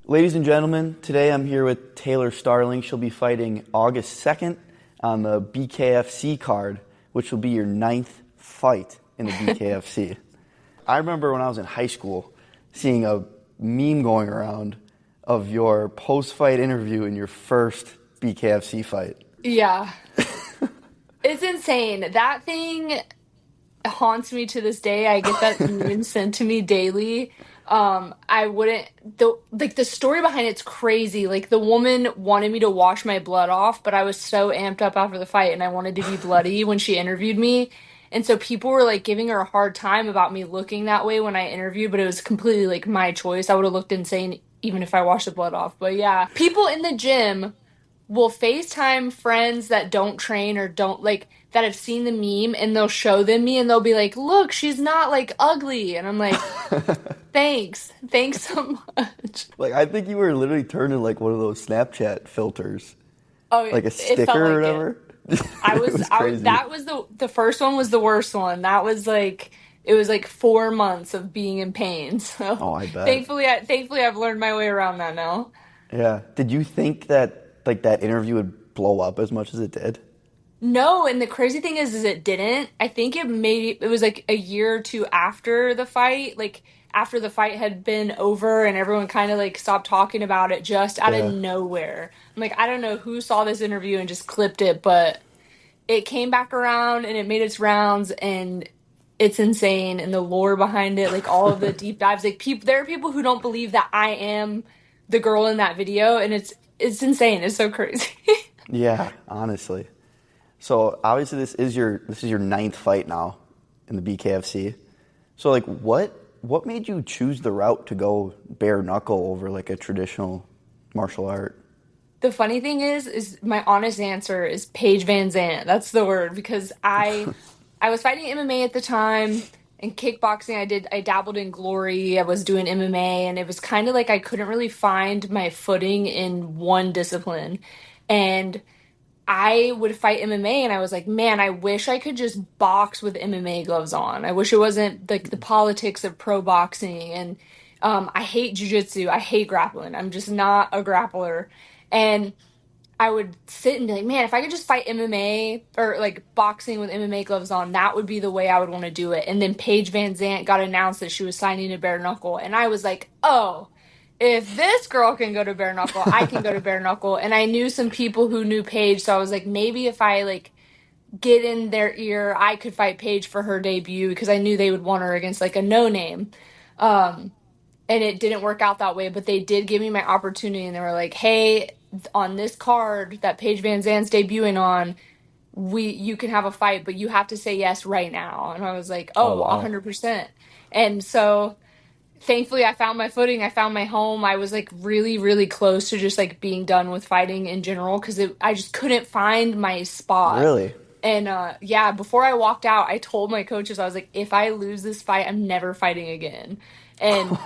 Ladies and gentlemen, today I'm here with Taylor Starling. She'll be fighting August 2nd on the BKFC card, which will be your 9th fight in the BKFC. I remember when I was in high school seeing a meme going around of your post-fight interview in your first BKFC fight. Yeah. It's insane. That thing haunts me to this day. I get that meme sent to me daily. I wouldn't the story behind it's crazy. Like the woman wanted me to wash my blood off, but I was so amped up after the fight and I wanted to be bloody when she interviewed me. And so people were like giving her a hard time about me looking that way when I interviewed, but it was completely like my choice. I would have looked insane even if I washed the blood off. But yeah, people in the gym will FaceTime friends that don't train or don't like that have seen the meme and they'll show them me and they'll be like, "Look, she's not like ugly." And I'm like, "Thanks. Thanks so much." Like, I think you were literally turning like one of those Snapchat filters, Oh, like a it felt sticker or like it. whatever. I It was was I crazy. that was the first one was the worst one. That was like it was like 4 months of being in pain. So, Oh, I bet. thankfully I've learned my way around that now. Yeah. Did you think that like that interview would blow up as much as it did? No, and the crazy thing is it didn't. I think it was like a year or two after the fight, like after the fight had been over and everyone kind of like stopped talking about it just out of Yeah. nowhere. I'm like, I don't know who saw this interview and just clipped it, but it came back around and it made its rounds and it's insane and the lore behind it, like all of the deep dives, like people there are people who don't believe that I am the girl in that video and it's insane. It's so crazy. Yeah, honestly. So obviously this is your ninth fight now in the BKFC. So like what made you choose the route to go bare knuckle over like a traditional martial art? The funny thing is my honest answer is Paige Van Zant. That's the word because I was fighting MMA at the time and kickboxing. I dabbled in Glory. I was doing MMA and it was kind of like I couldn't really find my footing in one discipline. And I would fight MMA and I was like, man, I wish I could just box with MMA gloves on. I wish it wasn't like the politics of pro boxing and I hate jujitsu. I hate grappling. I'm just not a grappler. And I would sit and be like, man, if I could just fight MMA or like boxing with MMA gloves on, that would be the way I would want to do it. And then Paige Van Zant got announced that she was signing to Bare Knuckle. And I was like, oh, if this girl can go to Bare Knuckle, I can go to Bare Knuckle. And I knew some people who knew Paige. So I was like, maybe if I like get in their ear, I could fight Paige for her debut because I knew they would want her against like a no name. Um, and it didn't work out that way, but they did give me my opportunity and they were like, hey, on this card that Paige Van Zandt's debuting on, you can have a fight, but you have to say yes right now. And I was like, Oh oh, wow. 100%. And so thankfully I found my footing, I found my home. I was like really, really close to just like being done with fighting in general because I just couldn't find my spot. Really? And yeah, before I walked out, I told my coaches, I was like, if I lose this fight, I'm never fighting again. And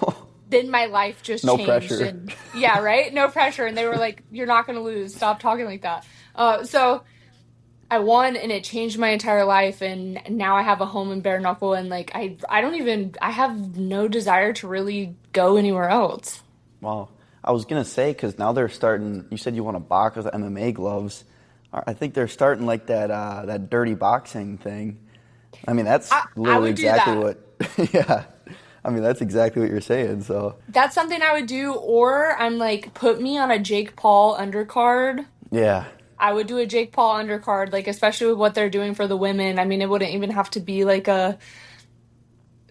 then my life just No changed pressure. and yeah, right? No pressure. And they were like, you're not going to lose. Stop talking like that. So I won and it changed my entire life. And now I have a home in Bare Knuckle. And like, I have no desire to really go anywhere else. Wow. I was gonna say because now they're starting. You said you want to box with MMA gloves. I think they're starting like that dirty boxing thing. I mean, that's I literally would do exactly that. what. Yeah. I mean, that's exactly what you're saying. So That's something I would do. Or I'm like, put me on a Jake Paul undercard. yeah, I would do a Jake Paul undercard, like especially with what they're doing for the women. I mean, it wouldn't even have to be like a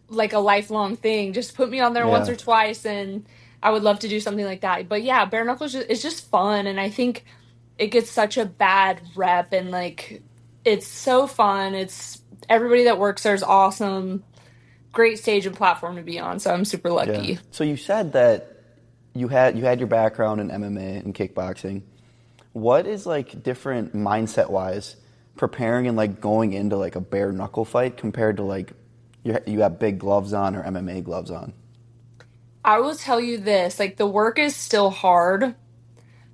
lifelong thing. Just put me on there once yeah, or twice, and I would love to do something like that. But yeah, bare knuckles is just fun, and I think it gets such a bad rep, and like it's so fun. It's everybody that works there is awesome. Great stage and platform to be on, so I'm super yeah. lucky. So you said that you had your background in MMA and kickboxing. What is like different mindset wise preparing and like going into like a bare knuckle fight compared to like you have big gloves on or MMA gloves on? I will tell you this, like the work is still hard,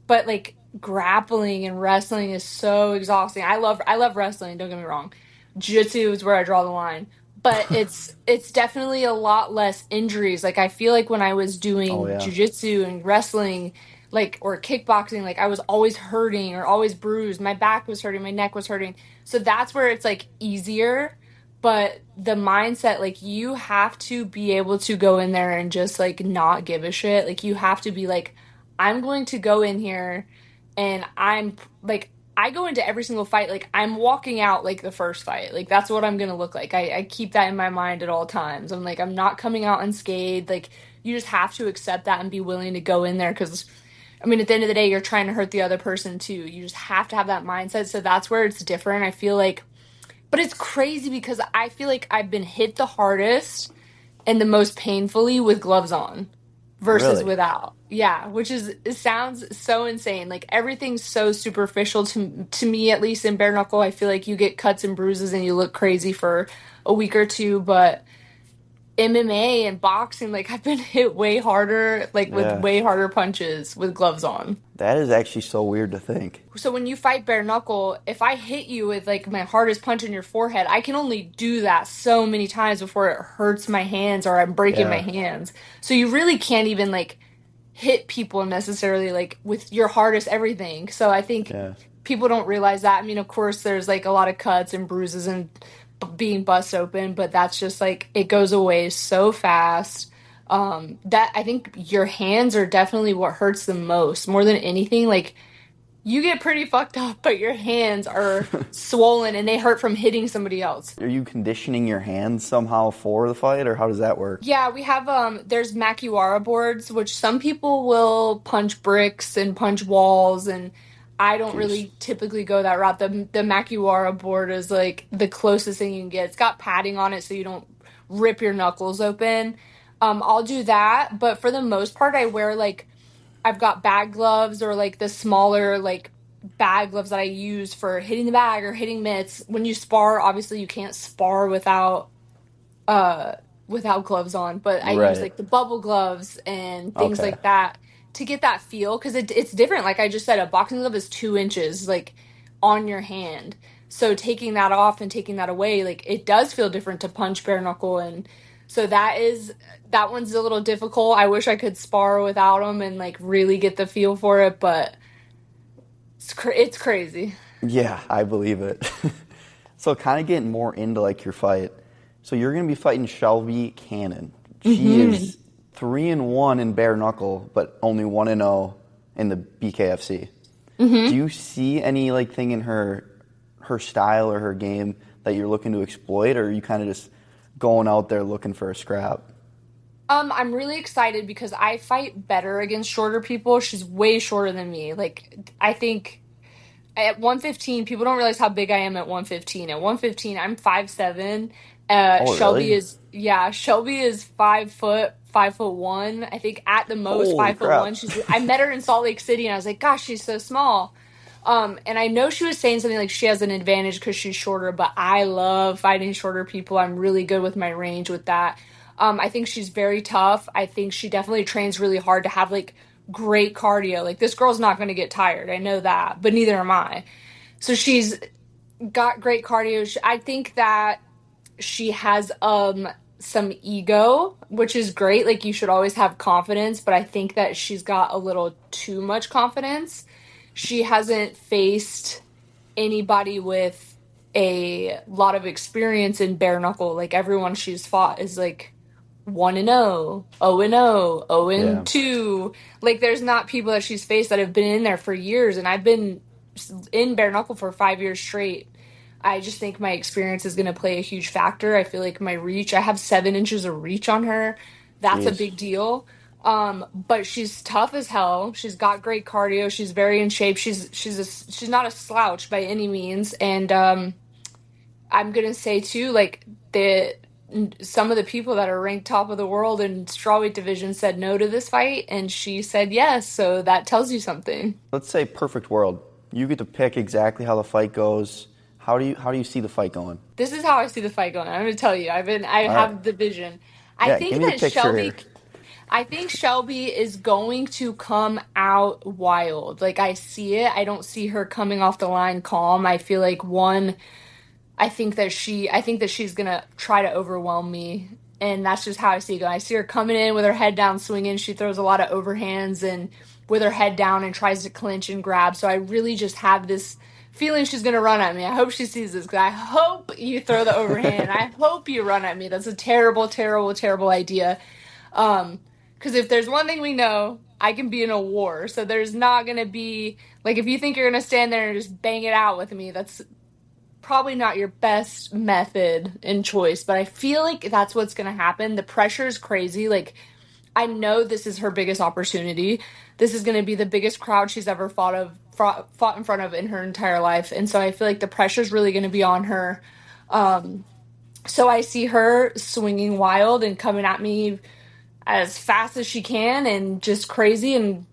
but like grappling and wrestling is so exhausting. I love wrestling, don't get me wrong. Jiu-jitsu is where I draw the line. but it's definitely a lot less injuries. Like I feel like when I was Oh doing yeah. jujitsu and wrestling, like or kickboxing, like I was always hurting or always bruised. My back was hurting, my neck was hurting. So that's where it's like easier. But the mindset, like you have to be able to go in there and just like not give a shit. Like you have to be like, I'm going to go in here and I'm like I go into every single fight like I'm walking out like the first fight. Like that's what I'm gonna look like. I keep that in my mind at all times. I'm like I'm not coming out unscathed. Like you just have to accept that and be willing to go in there because I mean at the end of the day you're trying to hurt the other person too. You just have to have that mindset. So that's where it's different. I feel like but it's crazy because I feel like I've been hit the hardest and the most painfully with gloves on versus Really? without. Yeah, which is it sounds so insane. Like everything's so superficial to me at least in bare knuckle. I feel like you get cuts and bruises and you look crazy for a week or two, but MMA and boxing like I've been hit way harder like with Yeah. way harder punches with gloves on. That is actually so weird to think. So when you fight bare knuckle, if I hit you with like my hardest punch in your forehead, I can only do that so many times before it hurts my hands or I'm breaking my Yeah. hands. So you really can't even like hit people necessarily like with your hardest everything. So I think Yeah. people don't realize that. I mean, of course, there's like a lot of cuts and bruises and being bust open, but that's just like it goes away so fast. That I think your hands are definitely what hurts the most more than anything. Like you get pretty fucked up, but your hands are swollen and they hurt from hitting somebody else. Are you conditioning your hands somehow for the fight, or how does that work? Yeah, we have there's Makiwara boards, which some people will punch bricks and punch walls and I don't Jeez. really typically go that route. The Makiwara board is like the closest thing you can get. It's got padding on it so you don't rip your knuckles open. I'll do that, but for the most part I wear like I've got bag gloves or like the smaller like bag gloves that I use for hitting the bag or hitting mitts. When you spar, obviously you can't spar uh without gloves on, but I use Right. like the bubble gloves and things Okay. like that to get that feel because it's different. Like I just said, a boxing glove is 2 inches like on your hand. So taking that off and taking that away, like it does feel different to punch bare knuckle and so that one's a little difficult. I wish I could spar without them and like really get the feel for it, but it's crazy. Yeah, I believe it. So kind of getting more into like your fight. So you're going to be fighting Shelby Cannon. She Hmm. is 3-1 in bare knuckle, but only 1-0 in the BKFC. Do Hmm. you see any like thing in her style or her game that you're looking to exploit, or are you kind of just going out there looking for a scrap? I'm really excited because I fight better against shorter people. She's way shorter than me. Like, I think at 115, people don't realize how big I am at 115. At 115, I'm 5'7". Oh, really? Shelby is 5 foot, 5'1". I think at the most Holy 5'1". crap. I met her in Salt Lake City and I was like, gosh, she's so small. And I know she was saying something like she has an advantage because she's shorter, but I love fighting shorter people. I'm really good with my range with that. I think she's very tough. I think she definitely trains really hard to have like great cardio. Like this girl's not going to get tired. I know that, but neither am I. So she's got great cardio. I think that she has some ego, which is great. Like you should always have confidence, but I think that she's got a little too much confidence. She hasn't faced anybody with a lot of experience in bare knuckle. Like everyone she's fought is like 1-0, 0-0, Yeah. 0-2. Like there's not people that she's faced that have been in there for years and I've been in bare knuckle for 5 years straight. I just think my experience is going to play a huge factor. I feel like my reach, I have 7 inches of reach on her. That's a Jeez. big deal. But she's tough as hell. She's got great cardio. She's very in shape. She's not a slouch by any means. And I'm gonna say too, like the some of the people that are ranked top of the world in strawweight division said no to this fight, and she said yes. So that tells you something. Let's say perfect world. You get to pick exactly how the fight goes. How do you see the fight going? This is how I see the fight going. I'm gonna tell you. I All right. have the vision. I Yeah, give think me the that picture here. I think Shelby is going to come out wild. Like I see it. I don't see her coming off the line calm. I feel like one I think that she's gonna try to overwhelm me, and that's just how I see it going. I see her coming in with her head down, swinging. She throws a lot of overhands and with her head down and tries to clinch and grab. So I really just have this feeling she's gonna run at me. I hope she sees this because I hope you throw the overhand. I hope you run at me. That's a terrible, terrible, terrible idea. Because if there's one thing we know, I can be in a war. So there's not gonna be like if you think you're gonna stand there and just bang it out with me, that's probably not your best method and choice, but I feel like that's what's going to happen. The pressure is crazy. Like, I know this is her biggest opportunity. This is going to be the biggest crowd she's ever fought in front of in her entire life. And so I feel like the pressure is really going to be on her. So I see her swinging wild and coming at me as fast as she can and just crazy. And,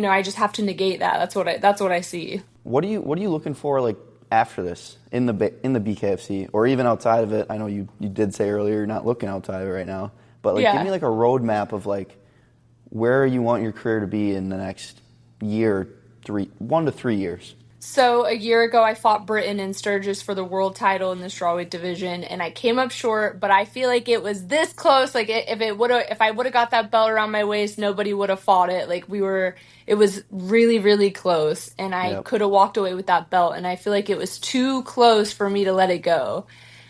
I just have to negate that. That's what I see. What are you looking for, like, after this in the BKFC or even outside of it? I know you did say earlier you're not looking outside of it right now, but like give me like a roadmap of like where you want your career to be in the next year, 1 to 3 years. So a year ago, I fought Britain in Sturgis for the world title in the strawweight division, and I came up short. But I feel like it was this close. Like if I would have got that belt around my waist, nobody would have fought it. Like it was really, really close, and I could have walked away with that belt. And I feel like it was too close for me to let it go.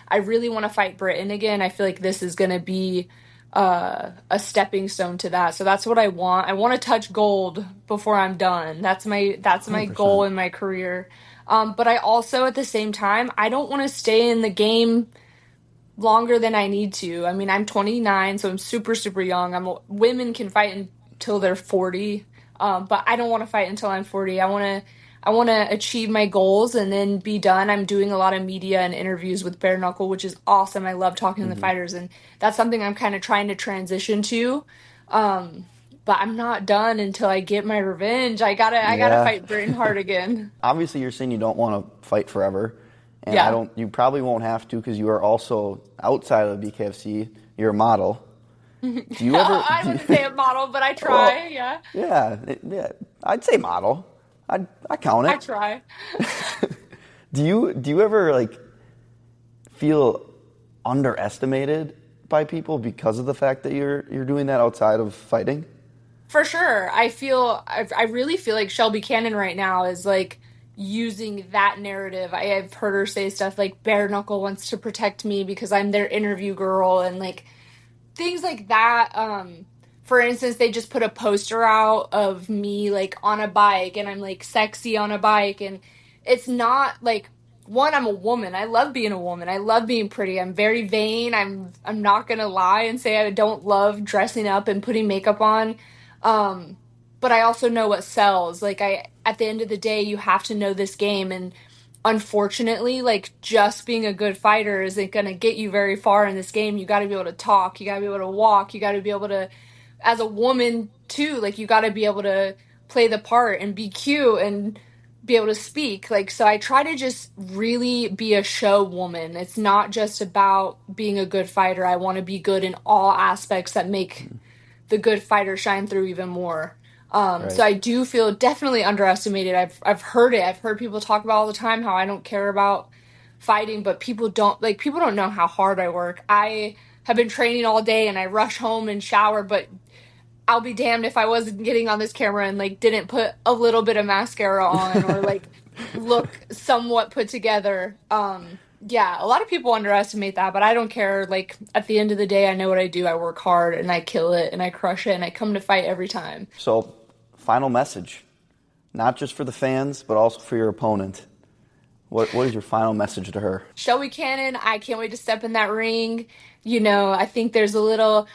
I really want to fight Britain again. I feel like this is going to be a stepping stone to that. So that's what I want. I want to touch gold before I'm done. That's my 100%. Goal in my career. But I also, at the same time, I don't want to stay in the game longer than I need to. I mean, I'm 29, so I'm super, super young. Women can fight until they're 40, but I don't want to fight until I'm 40. I want to achieve my goals and then be done. I'm doing a lot of media and interviews with Bare Knuckle, which is awesome. I love talking to the fighters, and that's something I'm kind of trying to transition to. But I'm not done until I get my revenge. I gotta fight Britain hard again. Obviously, you're saying you don't want to fight forever, and you probably won't have to because you are also outside of the BKFC. You're a model. Do you ever? I wouldn't say a model, but I try. Well, yeah. I'd say model. I count it. I try. Do you ever like feel underestimated by people because of the fact that you're doing that outside of fighting? For sure. I really feel like Shelby Cannon right now is like using that narrative. I've heard her say stuff like Bare Knuckle wants to protect me because I'm their interview girl and like things like that. For instance, they just put a poster out of me, like, on a bike, and I'm, like, sexy on a bike, and it's not, like, one, I'm a woman. I love being a woman. I love being pretty. I'm very vain. I'm not gonna lie and say I don't love dressing up and putting makeup on, but I also know what sells. Like, at the end of the day, you have to know this game, and unfortunately, like, just being a good fighter isn't gonna get you very far in this game. You gotta be able to talk. You gotta be able to walk. You gotta be able to... As a woman, too, like, you got to be able to play the part and be cute and be able to speak. Like, so I try to just really be a show woman. It's not just about being a good fighter. I want to be good in all aspects that make the good fighter shine through even more. Right. So I do feel definitely underestimated. I've heard it. I've heard people talk about all the time how I don't care about fighting, but people don't know how hard I work. I have been training all day and I rush home and shower, but I'll be damned if I wasn't getting on this camera and, like, didn't put a little bit of mascara on or, like, look somewhat put together. Yeah, a lot of people underestimate that, but I don't care. Like, at the end of the day, I know what I do. I work hard, and I kill it, and I crush it, and I come to fight every time. So, final message, not just for the fans, but also for your opponent. What is your final message to her? Shelby Cannon, I can't wait to step in that ring. You know, I think there's a little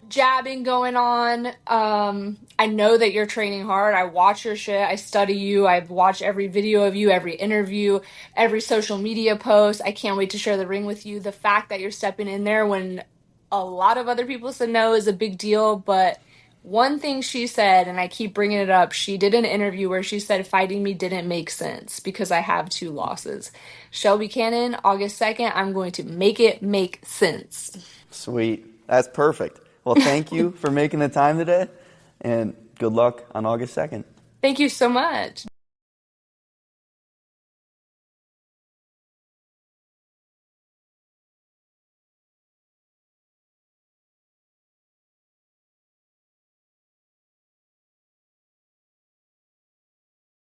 jabbing going on. I know that you're training hard. I watch your shit. I study you. I've watched every video of you, every interview, every social media post. I can't wait to share the ring with you. The fact that you're stepping in there when a lot of other people said no is a big deal, but one thing she said, and I keep bringing it up, she did an interview where she said fighting me didn't make sense because I have 2 losses. Shelby Cannon, August 2nd, I'm going to make it make sense. Sweet. That's perfect. Well, thank you for making the time today, and good luck on August 2nd. Thank you so much.